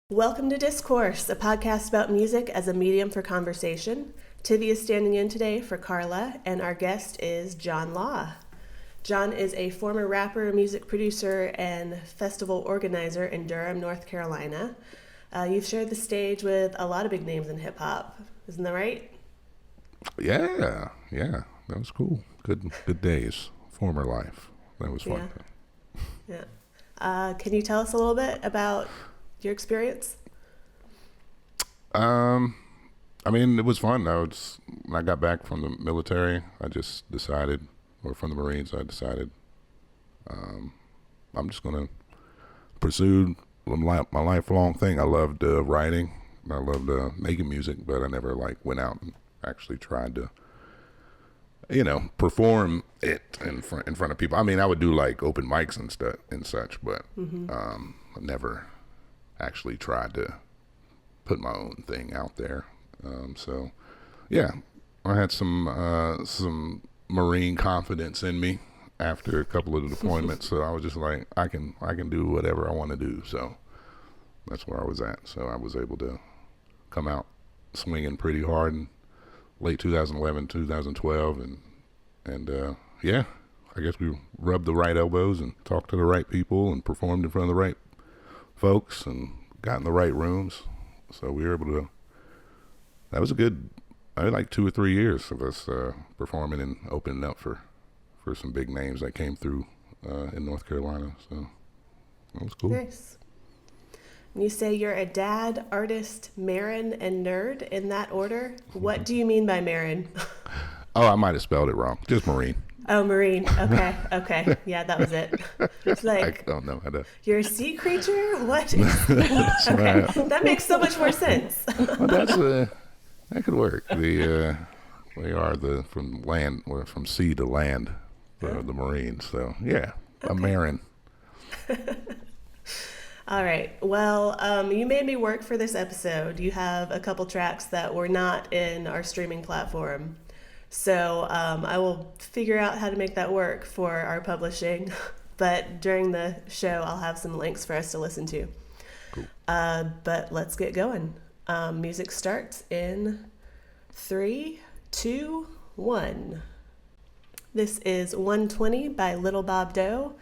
Welcome to Discourse, a podcast about music as a medium for conversation. Tivy is standing in today for Carla, and our guest is John Laww. John is a former rapper, music producer, and festival organizer in Durham, North Carolina. You've shared the stage with a lot of big names in hip-hop. Isn't that right? Yeah, that was cool. Good days. Former life. That was fun. Yeah. Can you tell us a little bit about your experience? I mean, it was fun. When I got back from the military, I just decided, or from the Marines, I decided, I'm just gonna pursue my lifelong thing. I loved writing. I loved making music, but I never went out and actually tried to, perform it in front of people. I mean, I would do open mics and stuff and such, but I never actually tried to put my own thing out there. So yeah, I had some Marine confidence in me after a couple of the deployments. So I was just like, I can do whatever I want to do. So that's where I was at. So I was able to come out swinging pretty hard in late 2011, 2012, and yeah, I guess we rubbed the right elbows and talked to the right people and performed in front of the right folks and got in the right rooms. So we were able to, that was I had 2 or 3 years of us performing and opening up for some big names that came through in North Carolina. So that was cool. Nice. And you say you're a dad, artist, Marin, and nerd in that order. What do you mean by Marin? Oh, I might have spelled it wrong. Just Marine. Oh, Marine. Okay. Yeah, that was it. It's I don't know how to. You're a sea creature? What? Okay. Right. That makes so much more sense. Well, that could work. We are from land, or from sea to land, the Marines. So yeah, okay. A Marin. All right. Well, you made me work for this episode. You have a couple tracks that were not in our streaming platform. So I will figure out how to make that work for our publishing. But during the show, I'll have some links for us to listen to. Cool. But let's get going. Music starts in 3, 2, 1. This is 120 by Little Bob Doe.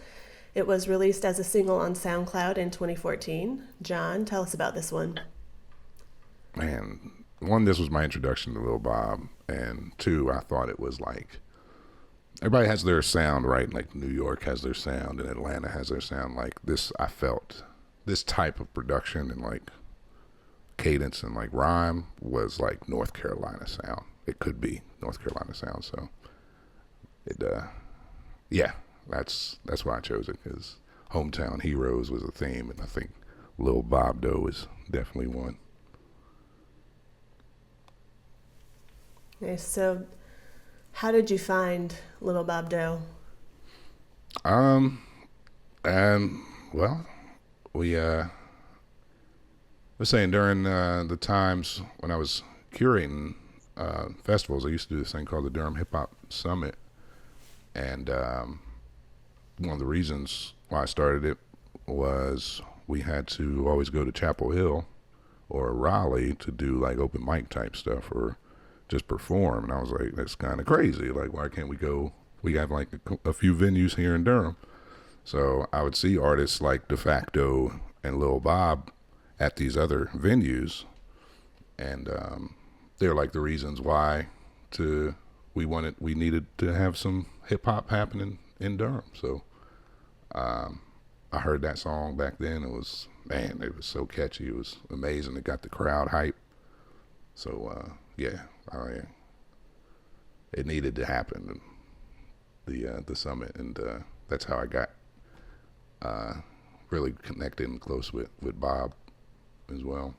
It was released as a single on SoundCloud in 2014. John, tell us about this one. Man, one, this was my introduction to Lil Bob, and two, I thought it was everybody has their sound, right? New York has their sound, and Atlanta has their sound. This, I felt this type of production and cadence and rhyme was North Carolina sound. It could be North Carolina sound, so it, yeah. That's why I chose it, because Hometown Heroes was a theme, and I think Lil Bob Doe is definitely one. Okay, so how did you find Little Bob Doe? Well, we was saying during the times when I was curating festivals, I used to do this thing called the Durham Hip Hop Summit, and one of the reasons why I started it was we had to always go to Chapel Hill or Raleigh to do open mic type stuff or just perform. And I was like, that's kind of crazy. Why can't we go? We have a few venues here in Durham. So I would see artists like De Facto and Lil Bob at these other venues. And they're the reasons why we needed to have some hip hop happening in Durham. So I heard that song back then. It was so catchy. It was amazing. It got the crowd hype. So yeah, it needed to happen, the summit, and that's how I got really connected and close with Bob as well.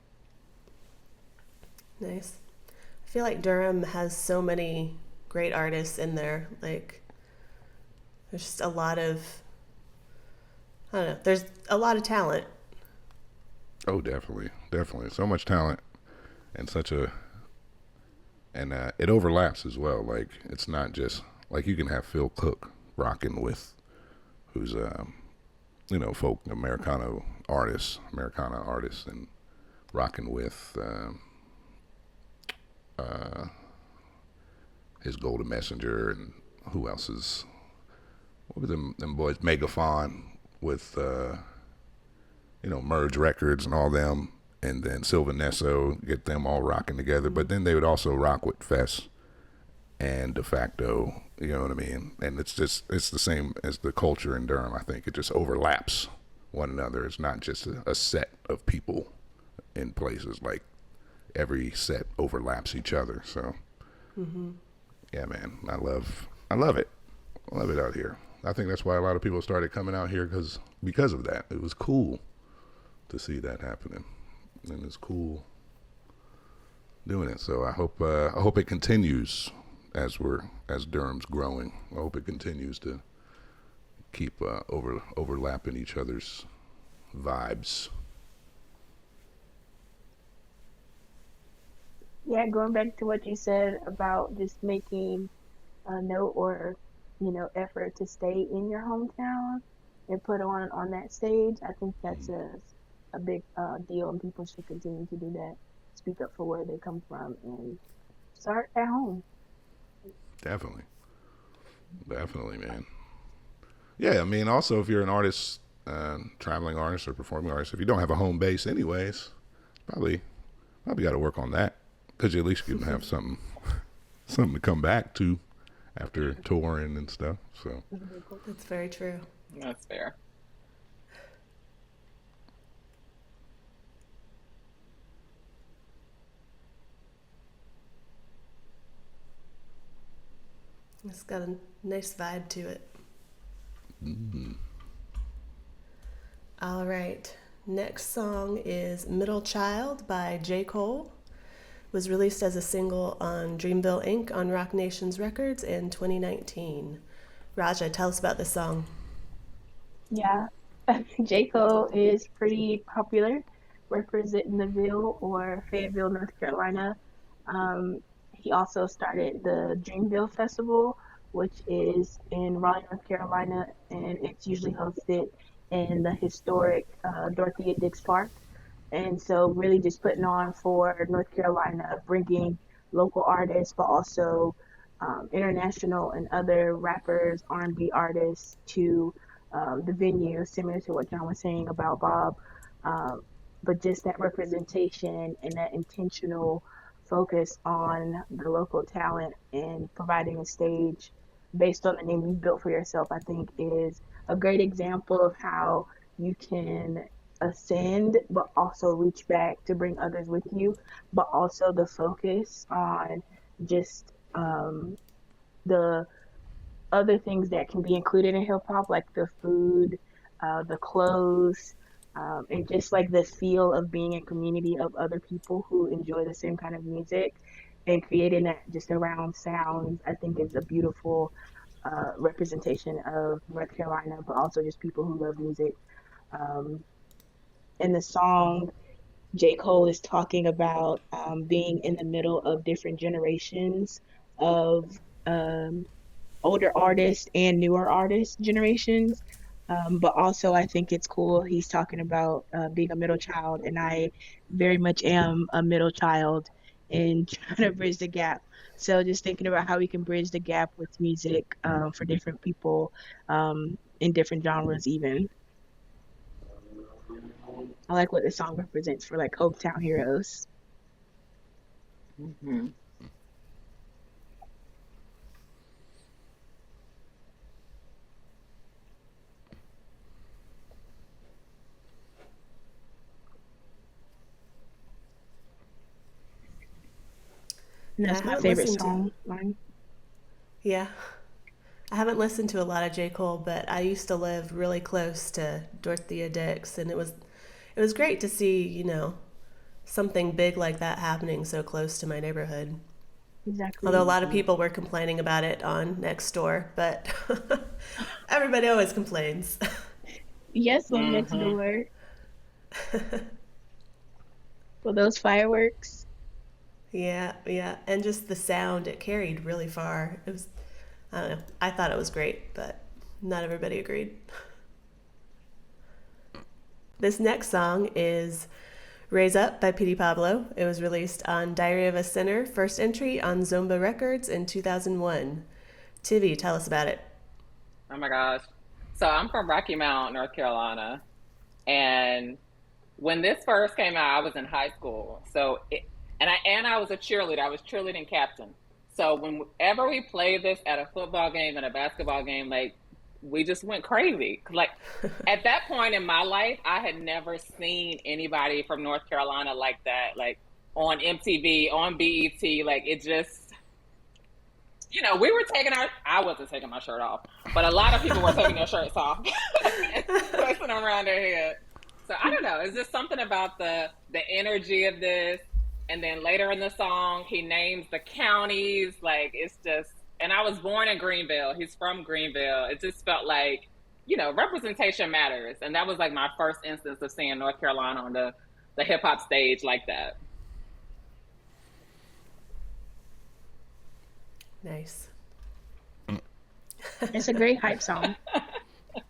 Nice. I feel like Durham has so many great artists in there. There's just a lot of, I don't know, there's a lot of talent. Oh, definitely. So much talent and it overlaps as well. It's not just, you can have Phil Cook rocking with, who's, folk Americana artist, and rocking with his Golden Messenger, and who else is, what were them boys, Megaphon with Merge Records and all them, and then Sylvan Nesso, get them all rocking together. But then they would also rock with Fess and De Facto, you know what I mean? And it's the same as the culture in Durham. I think it just overlaps one another. It's not just a set of people in places. Like every set overlaps each other. So yeah, man, I love it. I love it out here. I think that's why a lot of people started coming out here because of that. It was cool to see that happening, and it's cool doing it. So I hope it continues as Durham's growing. I hope it continues to keep overlapping each other's vibes. Yeah, going back to what you said about just making a note or, effort to stay in your hometown and put on that stage, I think that's a big deal, and people should continue to do that. Speak up for where they come from and start at home. Definitely, man. Yeah, I mean, also if you're an artist, traveling artist or performing artist, if you don't have a home base, anyways, probably got to work on that, because you at least can have something to come back to after touring and stuff. So That's very true. That's fair. It's got a nice vibe to it. All right. Next song is Middle Child by J. Cole. Was released as a single on Dreamville Inc. on Rock Nations Records in 2019. Raja, tell us about this song. Yeah, J. Cole is pretty popular, representing the Ville or Fayetteville, North Carolina. He also started the Dreamville Festival, which is in Raleigh, North Carolina, and it's usually hosted in the historic Dorothea Dix Park. And so really just putting on for North Carolina, bringing local artists, but also international and other rappers, R&B artists to the venue, similar to what John was saying about Bob. But just that representation and that intentional focus on the local talent and providing a stage based on the name you built for yourself, I think is a great example of how you can ascend, but also reach back to bring others with you, but also the focus on just the other things that can be included in hip hop, like the food, the clothes, and just like the feel of being a community of other people who enjoy the same kind of music, and creating that just around sounds, I think is a beautiful representation of North Carolina, but also just people who love music. Um, in the song, J. Cole is talking about being in the middle of different generations of um, older artists and newer artist generations. But also, I think it's cool. He's talking about being a middle child, and I very much am a middle child and trying to bridge the gap. So, just thinking about how we can bridge the gap with music for different people in different genres, even. I like what the song represents for like hometown heroes. Hmm. And Yeah, I that's my haven't favorite listened to. song line. Yeah, I haven't listened to a lot of J. Cole, but I used to live really close to Dorothea Dix, and it was great to see, something big like that happening so close to my neighborhood. Although a Exactly. lot of people were complaining about it on next door, but everybody always complains. Yes, on next Hmm. door. For those fireworks. Yeah, yeah, and just the sound it carried really far. It was, I don't know. I thought it was great, but not everybody agreed. This next song is Raise Up by P.D. Pablo. It was released on Diary of a Sinner, first entry on Zomba Records in 2001. Tivy, tell us about it. Oh my gosh. So I'm from Rocky Mount, North Carolina. And when this first came out, I was in high school. And I was a cheerleader. I was cheerleading captain. So whenever we played this at a football game and a basketball game, like we just went crazy. Like at that point in my life, I had never seen anybody from North Carolina like that, like on MTV, on BET. Like it just, we were I wasn't taking my shirt off, but a lot of people were taking their shirts off and twisting them around their head. So I don't know. It's just something about the energy of this. And then later in the song, he names the counties. Like it's just, and I was born in Greenville. He's from Greenville. It just felt like, representation matters. And that was like my first instance of seeing North Carolina on the hip hop stage like that. Nice. It's a great hype song.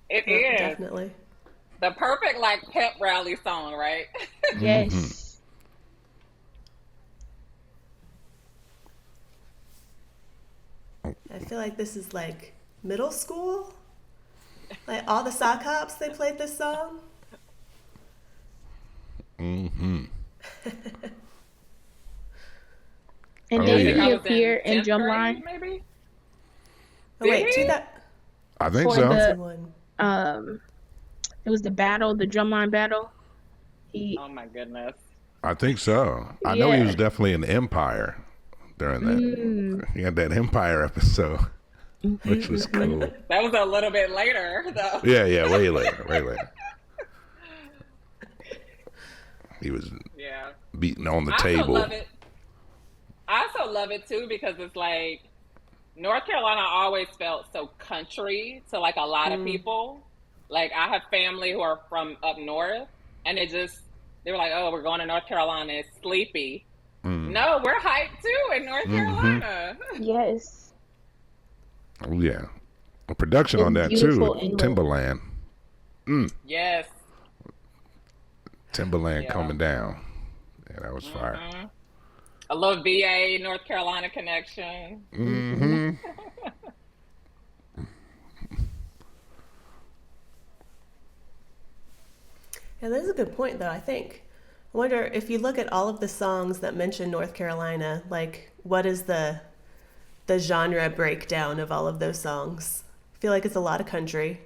It is. Definitely. The perfect like pep rally song, right? Yes. I feel like this is like middle school. Like all the sock hops, they played this song. And Oh, then yeah. he appeared in 10th grade, Drumline maybe? Oh wait, Did he? I think For so. the- it was the Drumline battle. Oh my goodness. I think so. I know he Yeah. was definitely in Empire during that. He had that Empire episode, which was cool. That was a little bit later, though. Yeah, way later. He was Yeah. beating on the I also table. love it. I also love it too because it's like North Carolina always felt so country to like a lot of people. Like I have family who are from up north, and they were like, "Oh, we're going to North Carolina. It's sleepy." No, we're hyped too in North Carolina. Yes. Oh, yeah. The production It's on that beautiful too. England. Timberland. Yes. Timberland Yeah. coming down. Yeah, that was fire. A little VA North Carolina connection. Yeah, that is a good point, though, I think. I wonder if you look at all of the songs that mention North Carolina, like, what is the genre breakdown of all of those songs? I feel like it's a lot of country.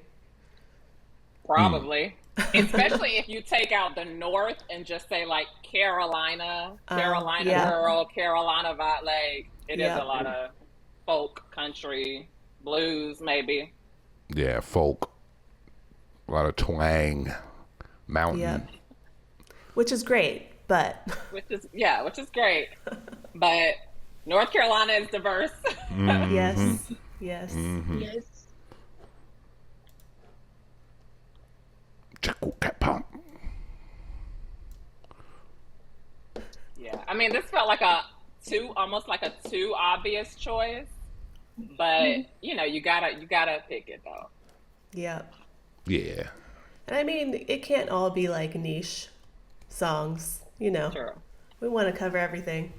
Probably. Especially if you take out the North and just say like Carolina yeah. girl, Carolina vibe. Like it is Yeah. a lot of folk, country, blues, maybe. Yeah, folk. A lot of twang. Mountain. Yep. Which is great, but Which is great. But North Carolina is diverse. yes. Yes. Yeah. I mean, this felt like almost like a too obvious choice. But you gotta pick it though. Yep. Yeah. And I mean, it can't all be like niche songs, True. We want to cover everything.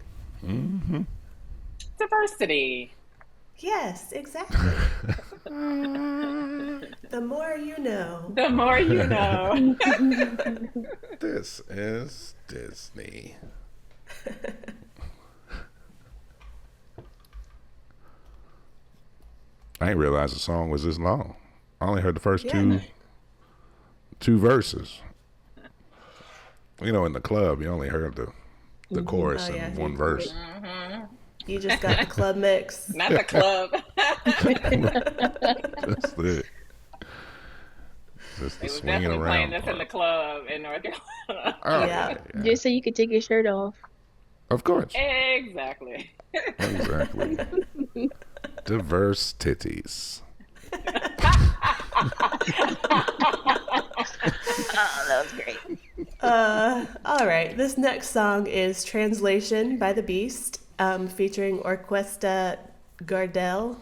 Diversity. Yes, exactly. The more you know. The more you know. This is Disney. I didn't realize the song was this long. I only heard the first two verses. In the club, you only heard the chorus Oh, yeah, and one verse. You just got the club mix. Not the club. That's it. Just the They was swinging definitely around playing this in the club in North Carolina. Oh, Yeah. Just so you could take your shirt off. Of course. Exactly. Exactly. Diverse titties. Oh, that was great. All right. This next song is Translation by The Beast, featuring Orquesta Gardel.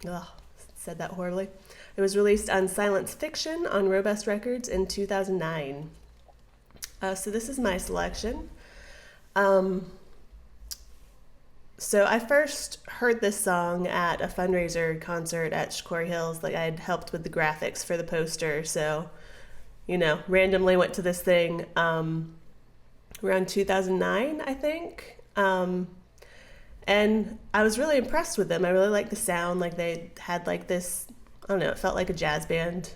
Ugh, said that horribly. It was released on Silence Fiction on Robust Records in 2009. So this is my selection. Um, so I first heard this song at a fundraiser concert at Shikori Hills. Like I had helped with the graphics for the poster, so randomly went to this thing around 2009, I think. And I was really impressed with them. I really liked the sound. Like they had like this, I don't know, it felt like a jazz band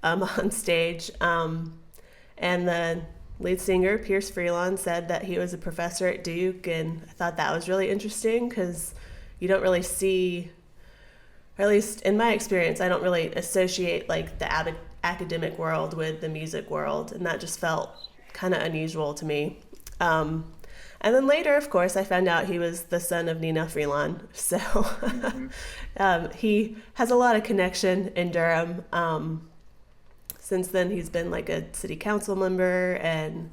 on stage. And the lead singer, Pierce Freelon, said that he was a professor at Duke. And I thought that was really interesting because you don't really see, or at least in my experience, I don't really associate like the academic world with the music world. And that just felt kind of unusual to me. And then later, of course, I found out he was the son of Nina Freelon. So he has a lot of connection in Durham. Since then, he's been like a city council member and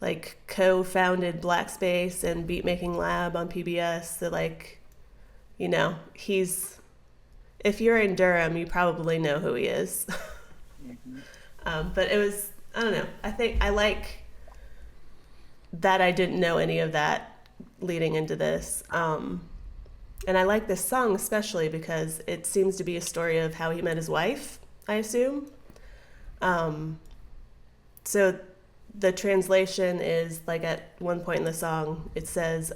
like co-founded Black Space and Beat Making Lab on PBS. So like, if you're in Durham, you probably know who he is. But it was, I don't know. I think I like that I didn't know any of that leading into this. And I like this song especially because it seems to be a story of how he met his wife, I assume. So the translation is like at one point in the song, it says,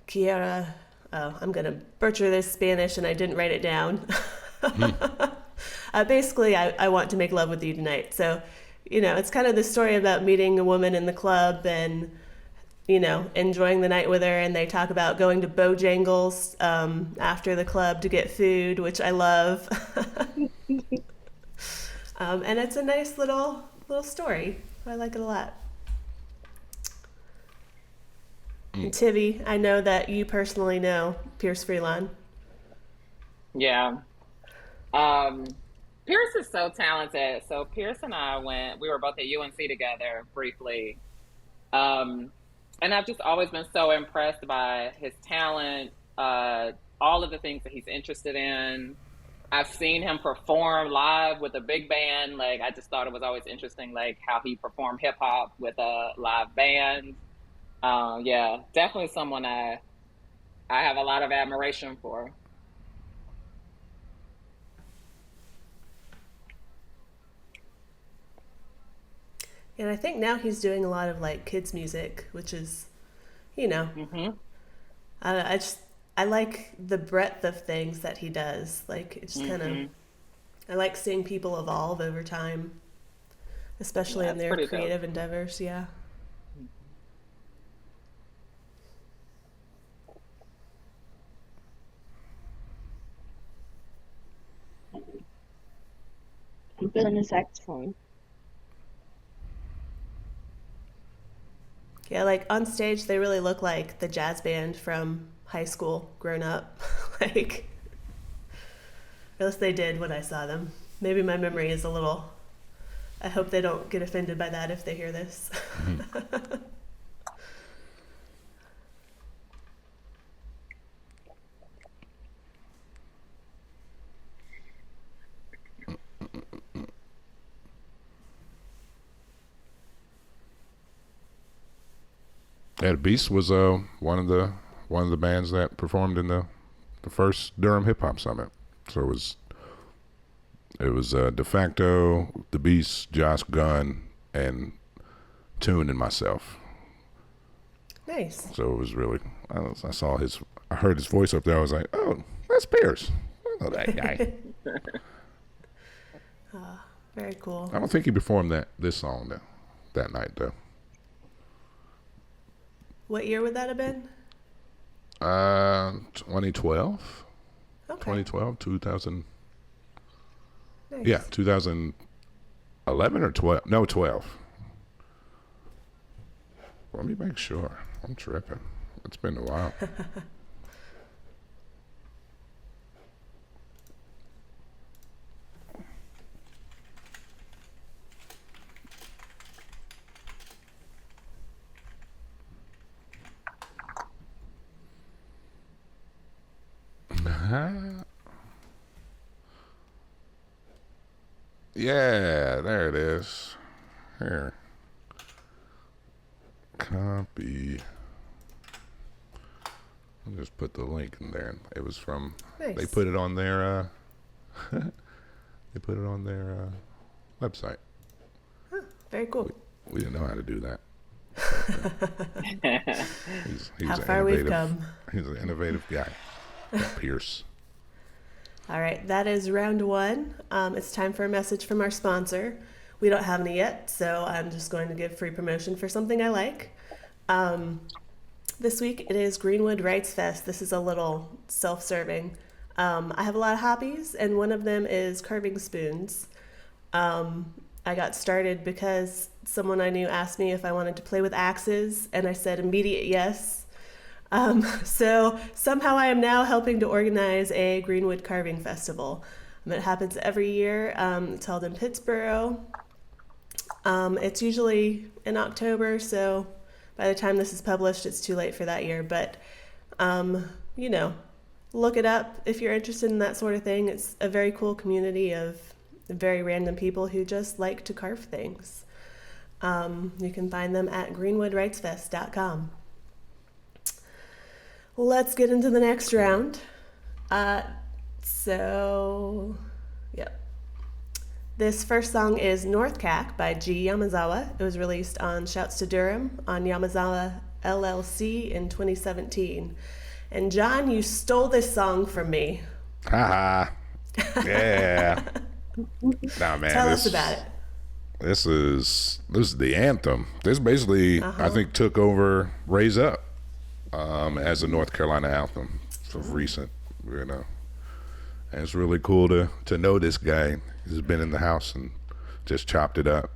Kiera, I'm going to butcher this Spanish and I didn't write it down. Basically, I want to make love with you tonight. So, it's kind of the story about meeting a woman in the club and, enjoying the night with her. And they talk about going to Bojangles after the club to get food, which I love. And it's a nice little story. I like it a lot. And Tivy, I know that you personally know Pierce Freelon. Yeah. Pierce is so talented. So Pierce and I we were both at UNC together briefly. And I've just always been so impressed by his talent, all of the things that he's interested in. I've seen him perform live with a big band. Like, I just thought it was always interesting, like how he performed hip hop with a live band. Yeah, definitely someone I have a lot of admiration for. And I think now he's doing a lot of like kids music, which is, you know, Hmm. I like the breadth of things that he does. Like it's just kind of, Hmm. I like seeing people evolve over time, especially Yeah, in it's their pretty dope. creative endeavors. Yeah. I'm feeling the saxophone. Yeah, like on stage, they really look like the jazz band from high school grown up. Like, at least they did when I saw them. Maybe my memory is a little. I hope they don't get offended by that if they hear this. Yeah, Beast was one of the bands that performed in the first Durham Hip Hop Summit. So it was De Facto, the Beast, Josh Gunn, and Tune and myself. Nice. So it was really I heard his voice up there. I was like, oh, that's Pierce. I know that guy. Very cool. I don't think he performed this song that night though. What year would that have been? 2012, Okay. 2000. Nice. Yeah, 2011 or 12. No, 12. Let me make sure. I'm tripping. It's been a while. Yeah, there it is. Here. Copy. I'll just put the link in there. It was from. Nice. They put it on their. They put it on their website. Huh, very cool. We didn't know how to do that. He's How an far we've innovative- come. He's an innovative guy. Pierce. All right, that is round one. It's time for a message from our sponsor. We don't have any yet, so I'm just going to give free promotion for something I like. This week it is Greenwood Writes Fest. This is a little self-serving. I have a lot of hobbies, and one of them is carving spoons. I got started because someone I knew asked me if I wanted to play with axes, and I said immediate yes. So somehow I am now helping to organize a Greenwood Carving Festival. It happens every year. It's held in Pittsburgh. It's usually in October, so by the time this is published, it's too late for that year. But, you know, look it up if you're interested in that sort of thing. It's a very cool community of very random people who just like to carve things. You can find them at greenwoodwritesfest.com. Let's get into the next round. Yep. This first song is North Cac by G. Yamazawa. It was released on Shouts to Durham on Yamazawa LLC in 2017. And John, you stole this song from me. Ha yeah. Nah, man. Tell us about it. This is the anthem. This basically, I think, took over Raise Up as a North Carolina anthem of recent, you know. And it's really cool to know this guy. He's been in the house and just chopped it up.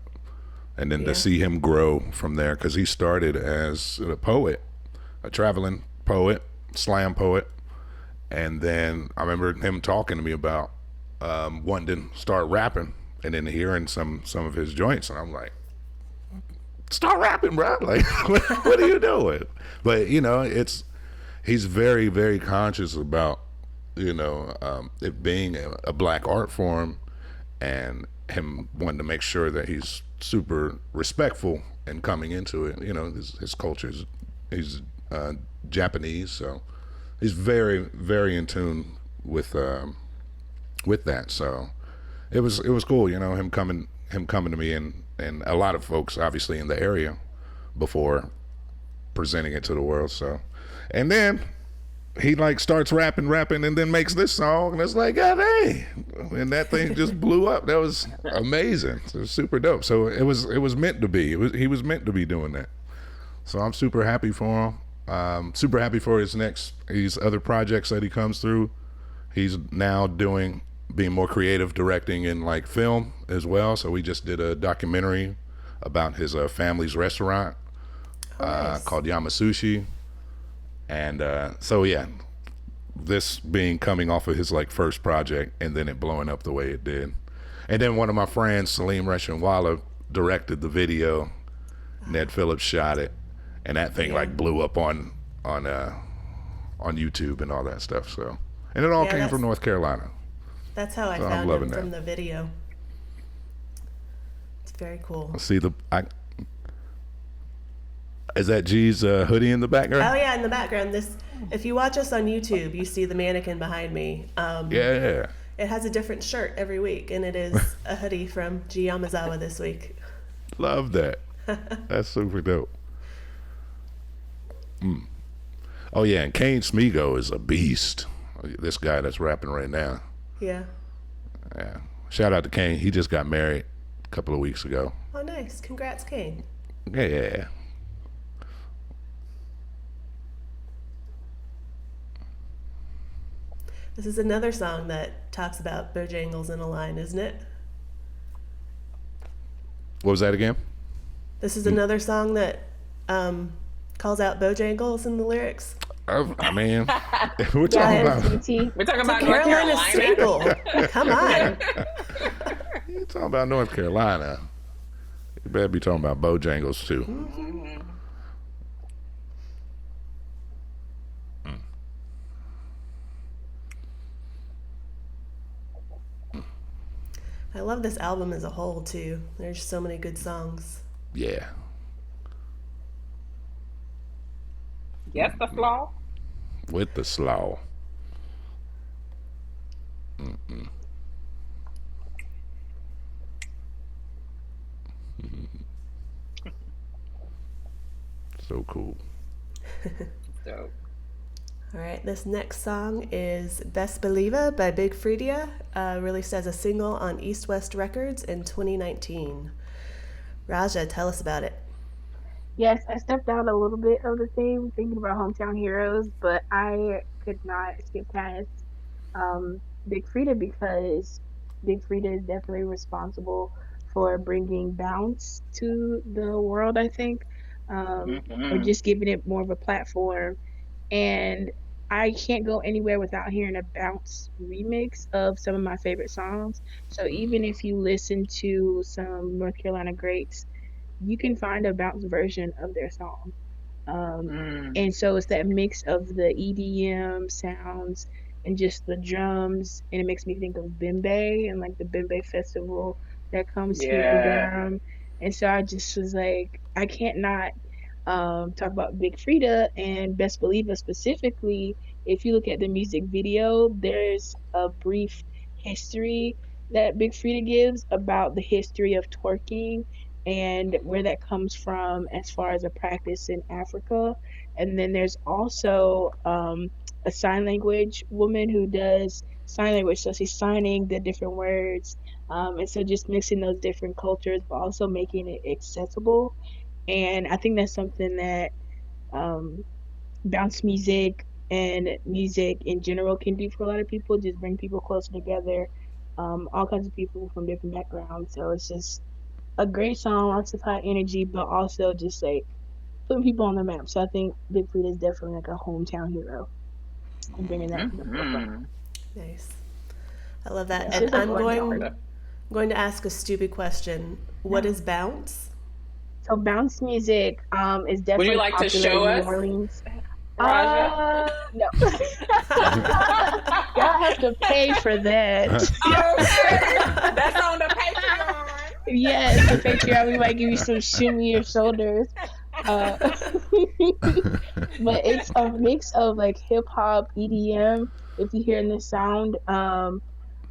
And then to see him grow from there, because he started as a poet, a traveling poet, slam poet. And then I remember him talking to me about wanting to start rapping, and then hearing some of his joints, and I'm like, start rapping, bro. Like, what are you doing? But, you know, he's very, very conscious about, you know, it being a black art form, and him wanting to make sure that he's super respectful and coming into it. You know, his culture he's Japanese, so he's very, very in tune with that. So it was cool, you know, him coming to me and a lot of folks obviously in the area before presenting it to the world. So, and then he like starts rapping and then makes this song, and it's like, God dang, and that thing just blew up. That was amazing. It was super dope. So it was meant to be. He was meant to be doing that. So I'm super happy for him. Super happy for his other projects that he comes through. He's now being more creative, directing in like film as well. So we just did a documentary about his family's restaurant called Yamasushi. And so yeah, this being coming off of his like first project, and then it blowing up the way it did. And then one of my friends, Salim Reshanwala, directed the video. Ned Phillips shot it, and that thing like blew up on YouTube and all that stuff. So, and it all came from North Carolina. That's how I found him from the video. It's very cool. See is that G's hoodie in the background? Oh yeah, in the background. If you watch us on YouTube, you see the mannequin behind me. Yeah. It has a different shirt every week, and it is a hoodie from G. Yamazawa this week. Love that. That's super dope. Oh yeah, and Kane Smigo is a beast. This guy that's rapping right now. Yeah. Yeah. Shout out to Kane. He just got married a couple of weeks ago. Oh, nice. Congrats, Kane. Yeah. This is another song that talks about Bojangles in a line, isn't it? What was that again? This is another song that calls out Bojangles in the lyrics. I mean, we're talking about We're talking about North Carolina Carolina. staple. Come on. you're talking about North Carolina. You better be talking about Bojangles too. I love this album as a whole too. There's so many good songs. Yeah. Yes, the flaw. With the slaw. Mm-mm. So cool. Dope. All right, this next song is Best Believer by Big Freedia, released as a single on East West Records in 2019. Raja, tell us about it. Yes, I stepped out a little bit of the theme, thinking about hometown heroes, but I could not skip past Big Frida because Big Frida is definitely responsible for bringing bounce to the world, I think, or Mm-hmm. just giving it more of a platform. And I can't go anywhere without hearing a bounce remix of some of my favorite songs. So even if you listen to some North Carolina greats, you can find a bounce version of their song. Um, Mm. and so it's that mix of the EDM sounds and just the drums, and it makes me think of Bembe and like the Bembe festival that comes here in Yeah. Durham. And so I just was like, I can't not talk about Big Frida and Best Believer specifically. If you look at the music video, there's a brief history that Big Frida gives about the history of twerking and where that comes from as far as a practice in Africa. And then there's also a sign language woman who does sign language. So she's signing the different words. And so just mixing those different cultures, but also making it accessible. And I think that's something that um, bounce music and music in general can do for a lot of people, just bring people closer together, all kinds of people from different backgrounds. So it's just a great song, lots of high energy, but also just like putting people on the map. So I think Big Fleet is definitely like a hometown hero and bringing that to the forefront. Mm-hmm. Nice. I love that. Yeah, And she's a I'm gorgeous going artist. going to ask a stupid question. What Yeah. is bounce? So bounce music is Would you definitely like to popular show in New us, Orleans. Raja? No. Y'all have to pay for that. Okay. That's on the Patreon. Yes, the Patreon, we might give you some shimmy your shoulders. Uh, but it's a mix of like hip hop, EDM. If you hear in the sound,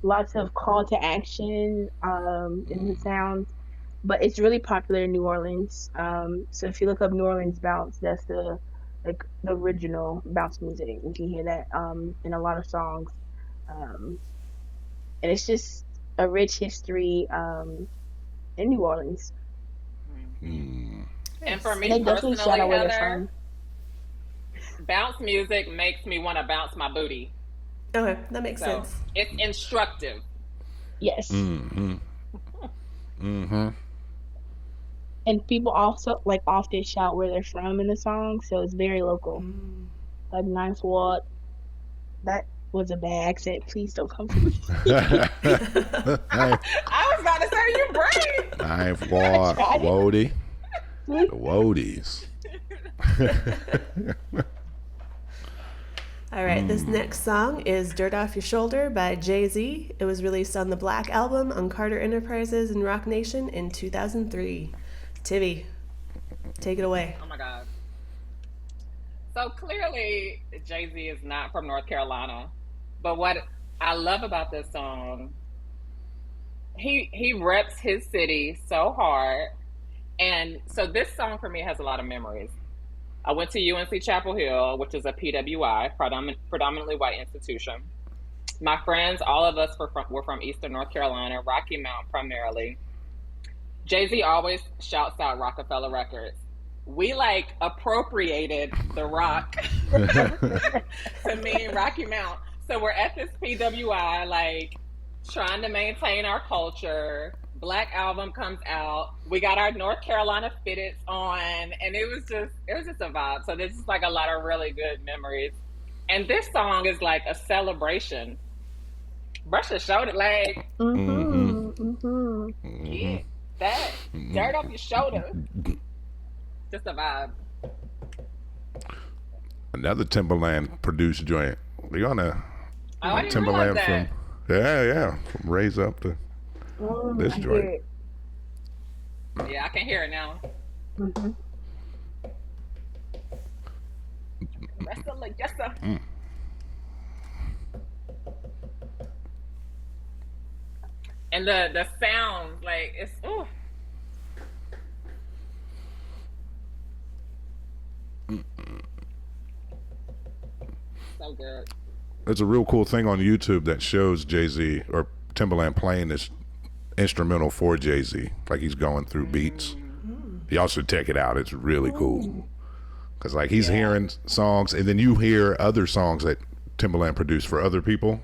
lots of call to action in the sounds. But it's really popular in New Orleans. So if you look up New Orleans bounce, that's the like the original bounce music. You can hear that in a lot of songs, um, and it's just a rich history in New Orleans. Mm. And for And me they definitely shout personally, out where they're Heather, from. bounce music makes me want to bounce my booty. Okay, that makes So sense. it's instructive. Yes. Mm-hmm. Mm-hmm. And people also like often shout where they're from in the song, so it's very local. Like Ninth Ward, that was a bad accent. Please don't come for me. I was about to say you brave. Ninth Ward, tried it. Wody. The Wodies. All right, this next song is Dirt Off Your Shoulder by Jay-Z. It was released on the Black Album on Carter Enterprises and Rock Nation in 2003. Tivy, take it away. Oh my God. So clearly, Jay-Z is not from North Carolina. But what I love about this song, he reps his city so hard. And so this song for me has a lot of memories. I went to UNC Chapel Hill, which is a PWI, predominantly white institution. My friends, all of us were from Eastern North Carolina, Rocky Mount primarily. Jay-Z always shouts out Rockefeller Records. We like appropriated the rock to mean Rocky Mount. So we're at this PWI, like trying to maintain our culture. Black Album comes out. We got our North Carolina fitteds on, and it was just a vibe. So this is like a lot of really good memories. And this song is like a celebration. Brush your shoulder, like yeah, that dirt off your shoulder. Just a vibe. Another Timberland produced joint. We on a Oh, I didn't Timberland realize that. from from Raise Up to This I hear joint. it. Yeah, I can hear it now. Mm-hmm. Wrestler, yes sir. And the sounds, like it's so good. There's a real cool thing on YouTube that shows Jay-Z or Timbaland playing this instrumental for Jay-Z, like he's going through beats. Y'all should check it out. It's really cool. Because like he's hearing songs, and then you hear other songs that Timbaland produced for other people,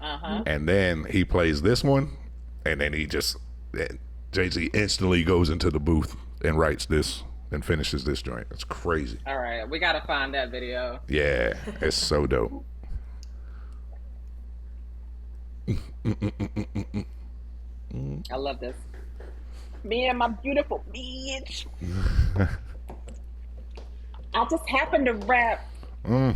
and then he plays this one, and then Jay-Z instantly goes into the booth and writes this and finishes this joint. It's crazy. All right, we gotta find that video. Yeah, it's so dope. I love this. Me and my beautiful bitch. I just happened to rap. Yeah,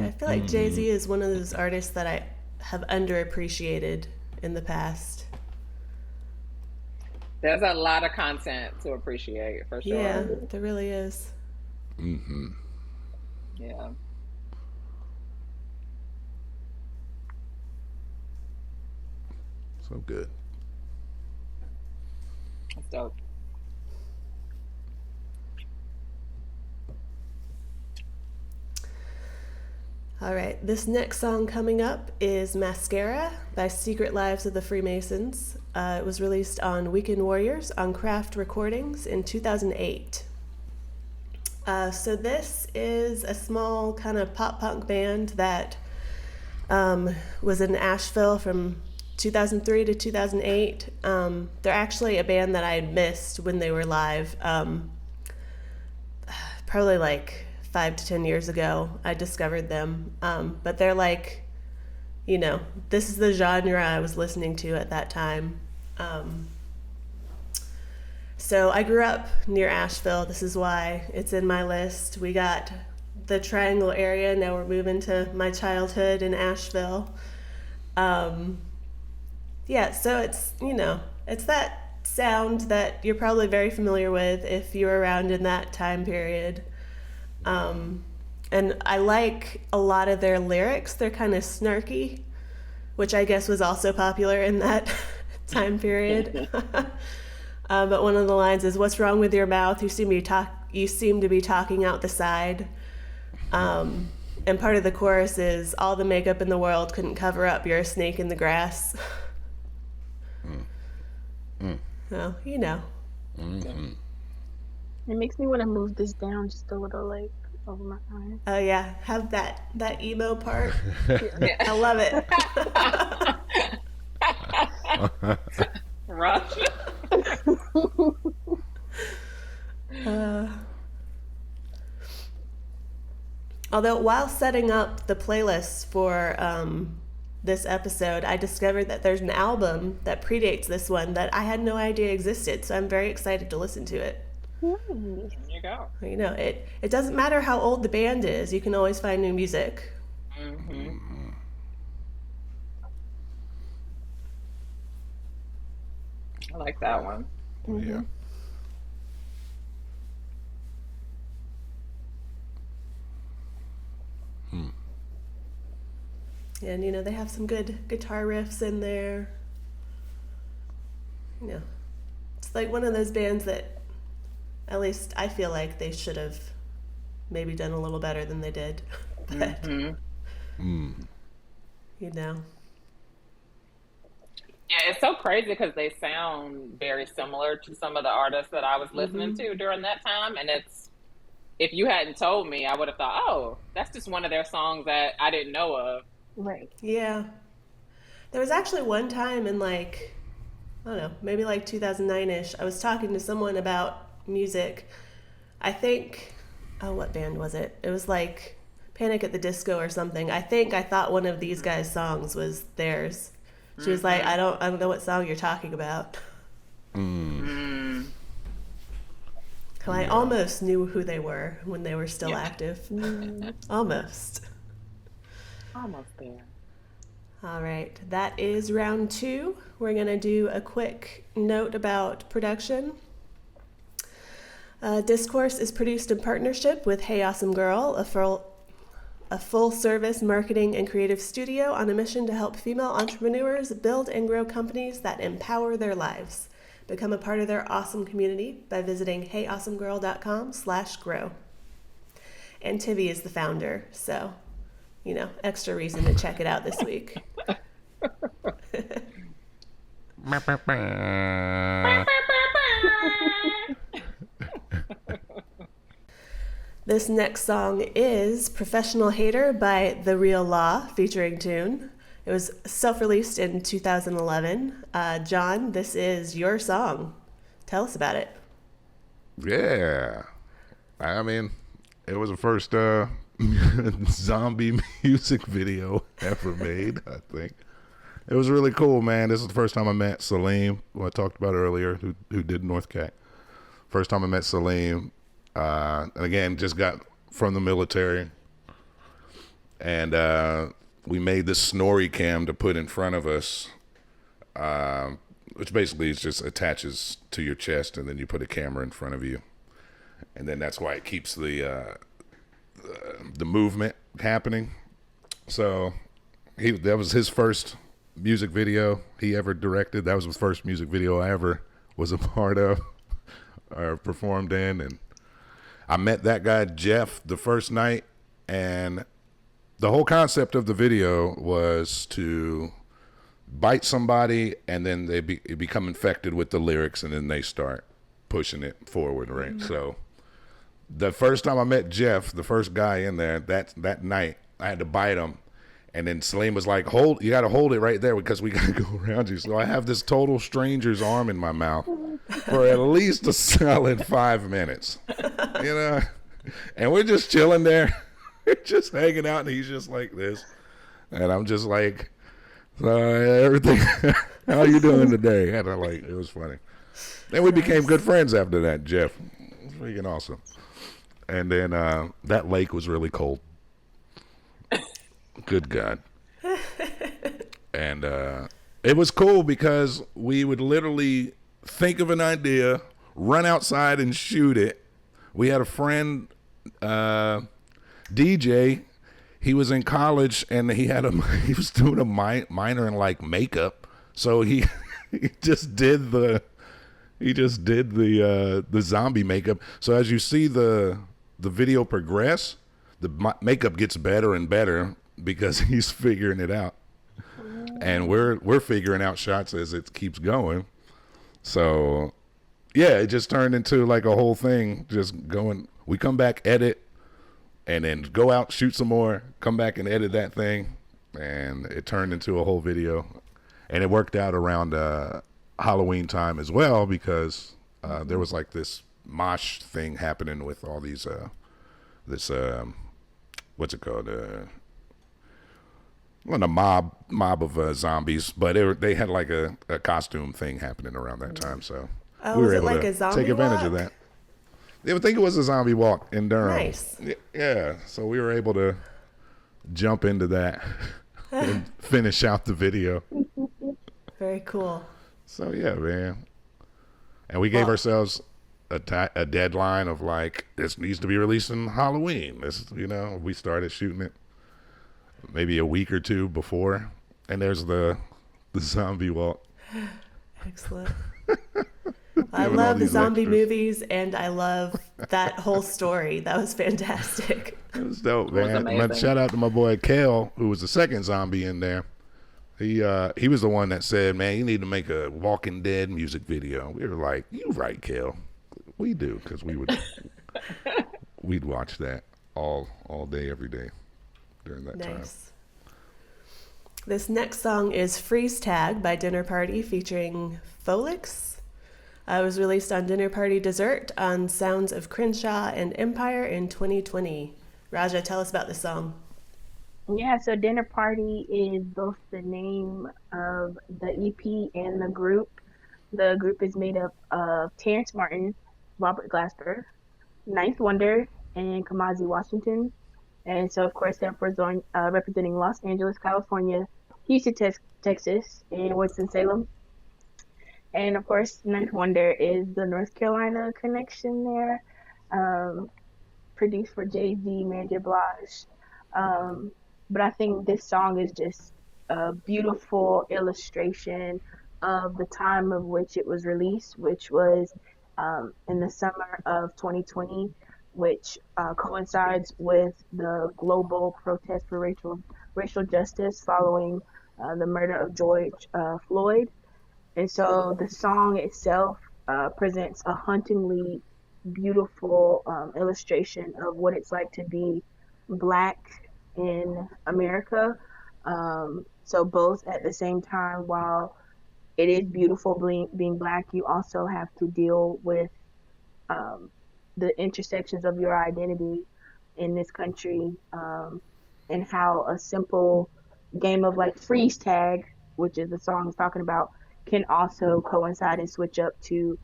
I feel like Jay-Z is one of those artists that I have underappreciated in the past. There's a lot of content to appreciate for sure. Yeah, there really is. Yeah. So good. That's dope. All right, this next song coming up is Mascara by Secret Lives of the Freemasons. It was released on Weekend Warriors on Craft Recordings in 2008. So this is a small kind of pop punk band that was in Asheville from 2003 to 2008. They're actually a band that I had missed when they were live. Probably like 5 to 10 years ago, I discovered them. But they're like, you know, this is the genre I was listening to at that time. So I grew up near Asheville. This is why it's in my list. We got the Triangle area. Now we're moving to my childhood in Asheville. Yeah, so it's, you know, it's that sound that you're probably very familiar with if you were around in that time period. And I like a lot of their lyrics. They're kind of snarky, which I guess was also popular in that time period. But one of the lines is, "What's wrong with your mouth? You seem to be talking out the side." And part of the chorus is, "All the makeup in the world couldn't cover up. You're a snake in the grass." Well, you know. It makes me want to move this down just a little, like over my eyes. Oh yeah, have that emo part. I love it. Rush. Although while setting up the playlist for this episode, I discovered that there's an album that predates this one that I had no idea existed. So I'm very excited to listen to it. There you go. You know, it doesn't matter how old the band is. You can always find new music. I like that one. Yeah. And, you know, they have some good guitar riffs in there. You know, it's like one of those bands that at least I feel like they should have maybe done a little better than they did. But, you know. Yeah, it's so crazy because they sound very similar to some of the artists that I was listening to during that time. And it's, if you hadn't told me, I would have thought, oh, that's just one of their songs that I didn't know of. Right. Yeah. There was actually one time in like, I don't know, maybe like 2009-ish, I was talking to someone about music. I think, what band was it? It was like Panic at the Disco or something. I think I thought one of these guys' songs was theirs. She was like, I don't know what song you're talking about. I Yeah. almost knew who they were when they were still active. Mm, Almost. Almost there. All right, that is round 2. We're going to do a quick note about production. Discourse is produced in partnership with Hey Awesome Girl, a full-service marketing and creative studio on a mission to help female entrepreneurs build and grow companies that empower their lives. Become a part of their awesome community by visiting heyawesomegirl.com/grow. And Tivy is the founder, so, extra reason to check it out this week. This next song is Professional Hater by The Real Laww featuring Tune. It was self-released in 2011. John, this is your song. Tell us about it. Yeah. I mean, it was the first zombie music video ever made, I think. It was really cool, man. This is the first time I met Salim, who I talked about earlier, who did North Cat. First time I met Salim. And again, just got from the military. And we made this snorri cam to put in front of us, which basically is just attaches to your chest, and then you put a camera in front of you. And then that's why it keeps the movement happening. So that was his first music video he ever directed. That was the first music video I ever was a part of or performed in. And I met that guy, Jeff, the first night, and the whole concept of the video was to bite somebody and then they become infected with the lyrics, and then they start pushing it forward, right? Mm-hmm. So the first time I met Jeff, the first guy in there, that night, I had to bite him. And then Salim was like, you got to hold it right there because we got to go around you. So I have this total stranger's arm in my mouth for at least a solid 5 minutes, and we're just chilling there. We're just hanging out, and he's just like this. And I'm just like, everything, how you doing today? And it was funny. Then we became good friends after that, Jeff. It was freaking awesome. And then that lake was really cold. Good God. And it was cool because we would literally think of an idea, run outside and shoot it. We had a friend, DJ. He was in college and he was doing a minor in makeup. So he just did the zombie makeup. So as you see the video progress, the makeup gets better and better because he's figuring it out, and we're figuring out shots as it keeps going. So yeah, it just turned into a whole thing, just going. We come back, edit, and then go out, shoot some more, come back and edit that thing, and it turned into a whole video. And it worked out around Halloween time as well, because there was this mosh thing happening with all these this what's it called, a mob of zombies, but they had a costume thing happening around that time, so we were able to take advantage of that. I think it was a zombie walk in Durham. Nice. Yeah, so we were able to jump into that and finish out the video. Very cool. So yeah, man. And we gave ourselves a deadline of this needs to be released in Halloween. We started shooting it maybe a week or two before, and there's the zombie walk. Excellent. I love the zombie movies, and I love that whole story. That was fantastic. It was dope, man. Shout out to my boy Kale, who was the second zombie in there. He was the one that said, "Man, you need to make a Walking Dead music video." We were like, "You right, Kale? We do," because we'd watch that all day, every day during that time. This next song is Freeze Tag by Dinner Party featuring Folix. It was released on Dinner Party Dessert on Sounds of Crenshaw and Empire in 2020. Raja, tell us about this song. Yeah, so Dinner Party is both the name of the EP and the group. The group is made up of Terrence Martin, Robert Glasper, Ninth Wonder and Kamasi Washington. And so, of course, they're representing Los Angeles, California, Houston, Texas, and Winston-Salem. And of course, Ninth Wonder is the North Carolina connection there. Um, Produced for Jay-Z, Mary J. Blige. Um, but I think this song is just a beautiful illustration of the time of which it was released, which was in the summer of 2020, which coincides with the global protest for racial justice following the murder of George Floyd. And so the song itself presents a hauntingly beautiful illustration of what it's like to be Black in America. So both at the same time, while it is beautiful being Black, you also have to deal with um, the intersections of your identity in this country, and how a simple game of like freeze tag, which is the song is talking about, can also coincide and switch up to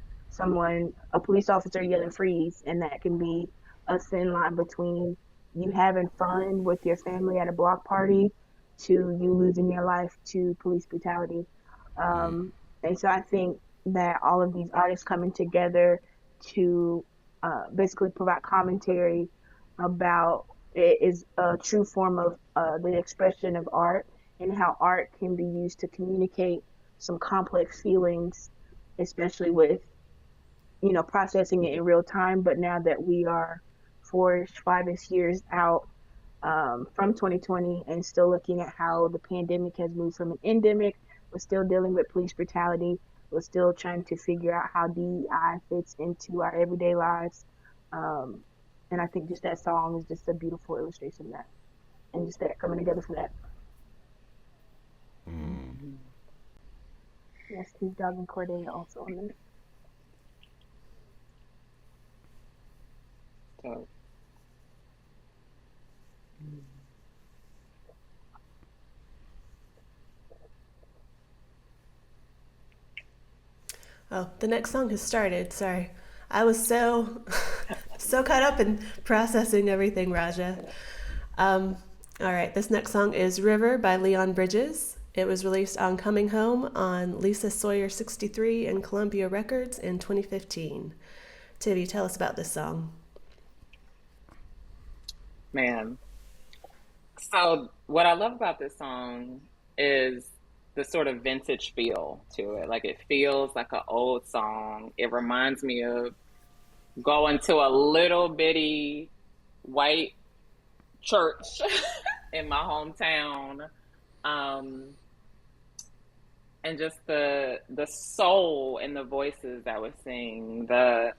a police officer yelling freeze, and that can be a thin line between you having fun with your family at a block party to you losing your life to police brutality. Um, and so I think that all of these artists coming together to basically provide commentary about it is a true form of the expression of art, and how art can be used to communicate some complex feelings, especially with processing it in real time. But now that we are 4-5 years out from 2020 and still looking at how the pandemic has moved from an endemic, we're still dealing with police brutality. We're still trying to figure out how DEI fits into our everyday lives. Um, and I think just that song is just a beautiful illustration of that, and just that coming together for that. Yes, Steve Dogg and Corday also on this. So, Oh, the next song has started. Sorry. I was so so caught up in processing everything, Raja. Um, all right, this next song is River by Leon Bridges. It was released on Coming Home on Lisa Sawyer 63 and Columbia Records in 2015. Tivy, tell us about this song. man. So what I love about this song is the sort of vintage feel to it. Like it feels like an old song. It reminds me of going to a little bitty white church in my hometown. Um, and just the soul in the voices that was sing. The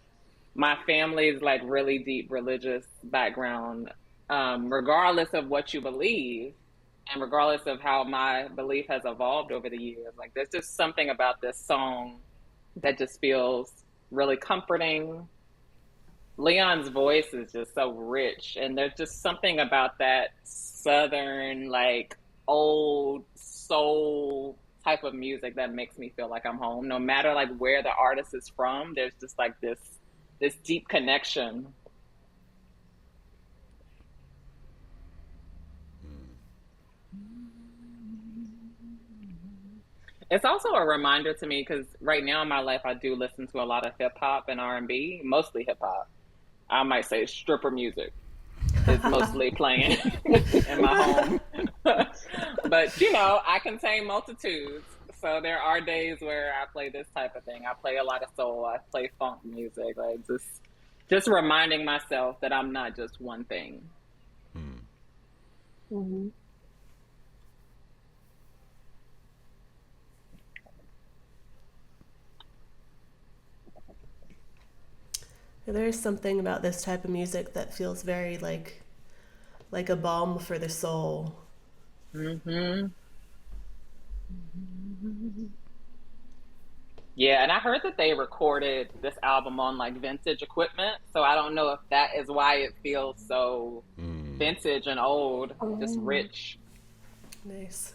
My family's like really deep religious background, regardless of what you believe and regardless of how my belief has evolved over the years. Like there's just something about this song that just feels really comforting. Leon's voice is just so rich, and there's just something about that southern, like old soul type of music that makes me feel like I'm home. No matter like where the artist is from, there's just like this deep connection. It's also a reminder to me because right now in my life I do listen to a lot of hip hop and R&B, mostly hip hop. I might say stripper music is mostly playing in my home. But I contain multitudes. So there are days where I play this type of thing. I play a lot of soul. I play funk music. Like just reminding myself that I'm not just one thing. Mm-hmm. There is something about this type of music that feels very like a balm for the soul. Hmm. Yeah, and I heard that they recorded this album on like vintage equipment. So I don't know if that is why it feels so vintage and old, just Oh, rich. Nice.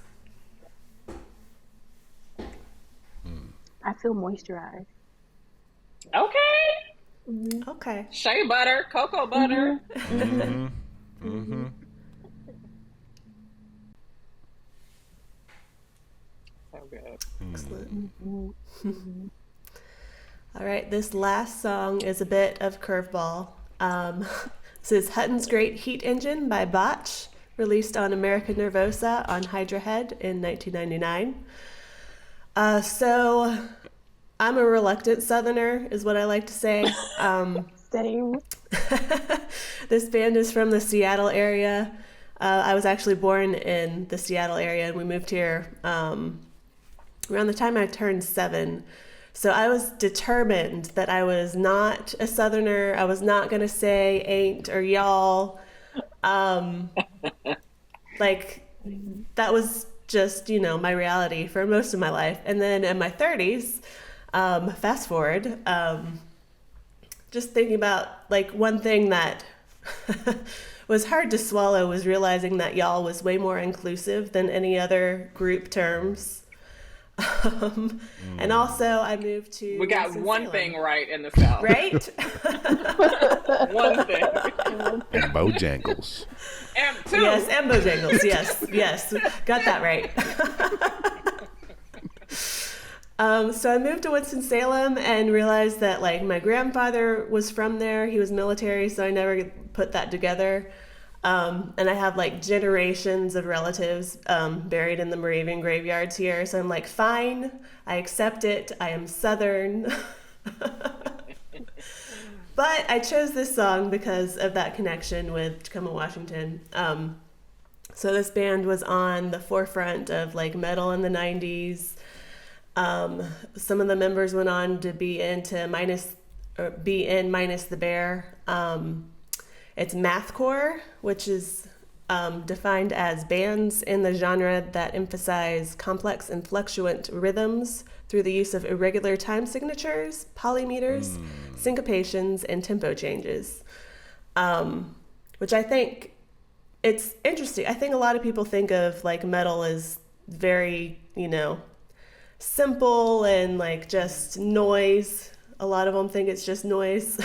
I feel moisturized. Okay. Okay. Shea butter, cocoa butter. Mm-hmm. Mm-hmm. So good. Excellent. Mm-hmm. All right, this last song is a bit of curveball. This is Hutton's Great Heat Engine by Botch, released on American Nervosa on Hydra Head in 1999. So I'm a reluctant Southerner, is what I like to say. Same. This band is from the Seattle area. I was actually born in the Seattle area, and we moved here around the time I turned 7. So I was determined that I was not a Southerner. I was not going to say ain't or y'all. Like, that was just, my reality for most of my life. And then in my 30s, fast forward, just thinking about, like, one thing that was hard to swallow was realizing that y'all was way more inclusive than any other group terms. And also, I moved to We got Winston-Salem. one thing right in the South. Right? One thing. And Bojangles. And 2. Yes, and Bojangles. Yes. Got that right. So I moved to Winston-Salem and realized that, like, my grandfather was from there. He was military, so I never put that together. And I have, like, generations of relatives buried in the Moravian graveyards here. So I'm like, fine, I accept it. I am Southern. But I chose this song because of that connection with Tacoma, Washington. So this band was on the forefront of, like, metal in the 90s. Some of the members went on to be in Minus the Bear. It's mathcore, which is defined as bands in the genre that emphasize complex and fluctuant rhythms through the use of irregular time signatures, polymeters, syncopations, and tempo changes. Which I think it's interesting. I think a lot of people think of, like, metal as very, simple and, like, just noise. A lot of them think it's just noise.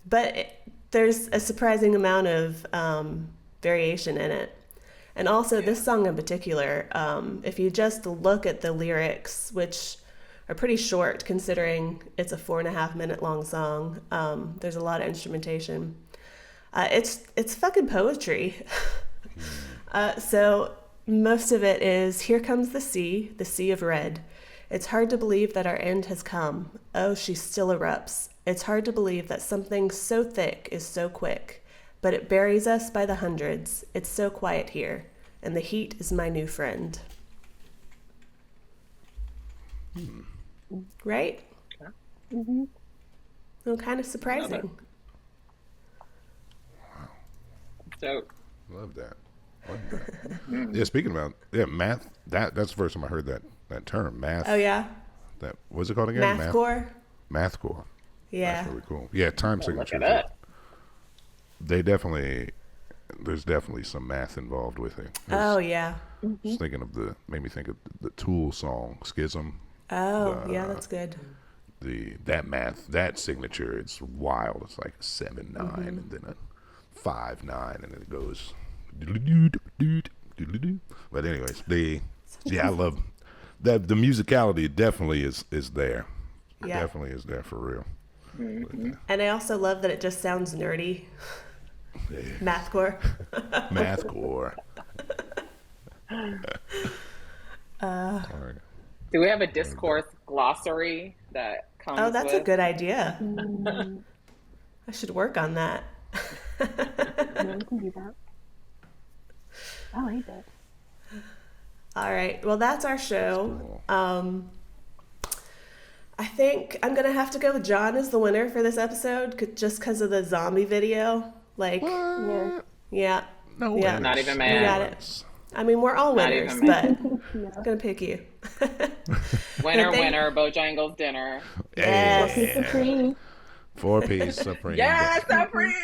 But there's a surprising amount of variation in it. And also this song in particular, if you just look at the lyrics, which are pretty short considering it's a 4.5-minute long song, there's a lot of instrumentation. It's fucking poetry. So most of it is, here comes the sea of red. It's hard to believe that our end has come. Oh, she still erupts. It's hard to believe that something so thick is so quick, but it buries us by the hundreds. It's so quiet here, and the heat is my new friend. Right? Mm-hmm. So kind of surprising. So, Love that. Yeah, speaking about math, that's the first time I heard that term, math. Oh, yeah? That what's it called again? Mathcore? Mathcore. Yeah. That's really cool. Yeah, time look signatures. at that. There's definitely some math involved with it. Oh, yeah. Just thinking of made me think of the Tool song Schism. Oh, yeah, that's good. That signature, it's wild. It's like a 7/9 and then a 5/9 and then it goes. But anyways, I love that. The musicality definitely is there. Yeah. It definitely is there for real. And I also love that it just sounds nerdy. Mathcore. Mathcore. All right. Do we have a discourse glossary that comes Oh, that's with? a good idea. I should work on that. Yeah, we can do that. I like that. All right. Well, that's our show. I think I'm going to have to go with John as the winner for this episode just because of the zombie video. Like, Yeah. yeah. No Yeah. way. Not even You mad. got it. I mean, we're all Not winners, even but Yeah. I'm going to pick you. Winner, Thank- winner, Bojangles dinner. Yes. Piece of cream, 4-piece supreme. Yes, Supreme!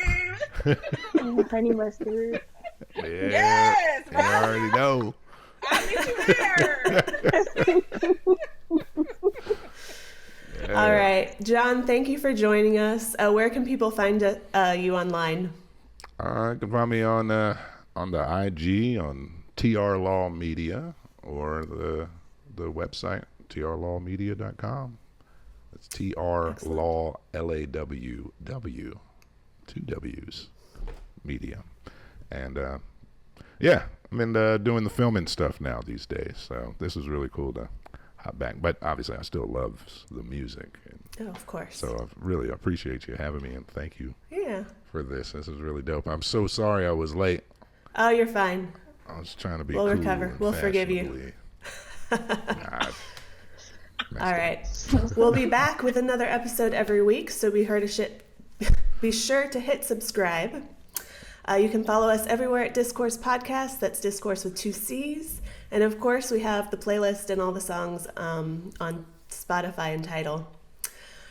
honey mustard. Yeah. Yes, You already know. I'll meet you there. All right, John, thank you for joining us. Where can people find you online? You can find me on the IG on TR Law Media or the website trlawmedia.com. It's TR Law LAWW, 2 W's media, and yeah, I'm in doing the filming stuff now these days. So this is really cool to hop back. But obviously, I still love the music. And of course. So I really appreciate you having me, and thank you. Yeah. For this. This is really dope. I'm so sorry I was late. Oh, you're fine. I was trying to be We'll cool recover. and We'll forgive you. All right. We'll be back with another episode every week, so be sure to hit subscribe. You can follow us everywhere at Discourse Podcast. That's Discourse with 2 C's. And of course, we have the playlist and all the songs on Spotify and Tidal.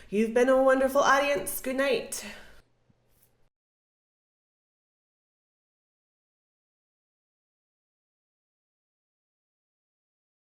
You've been a wonderful audience. Good night.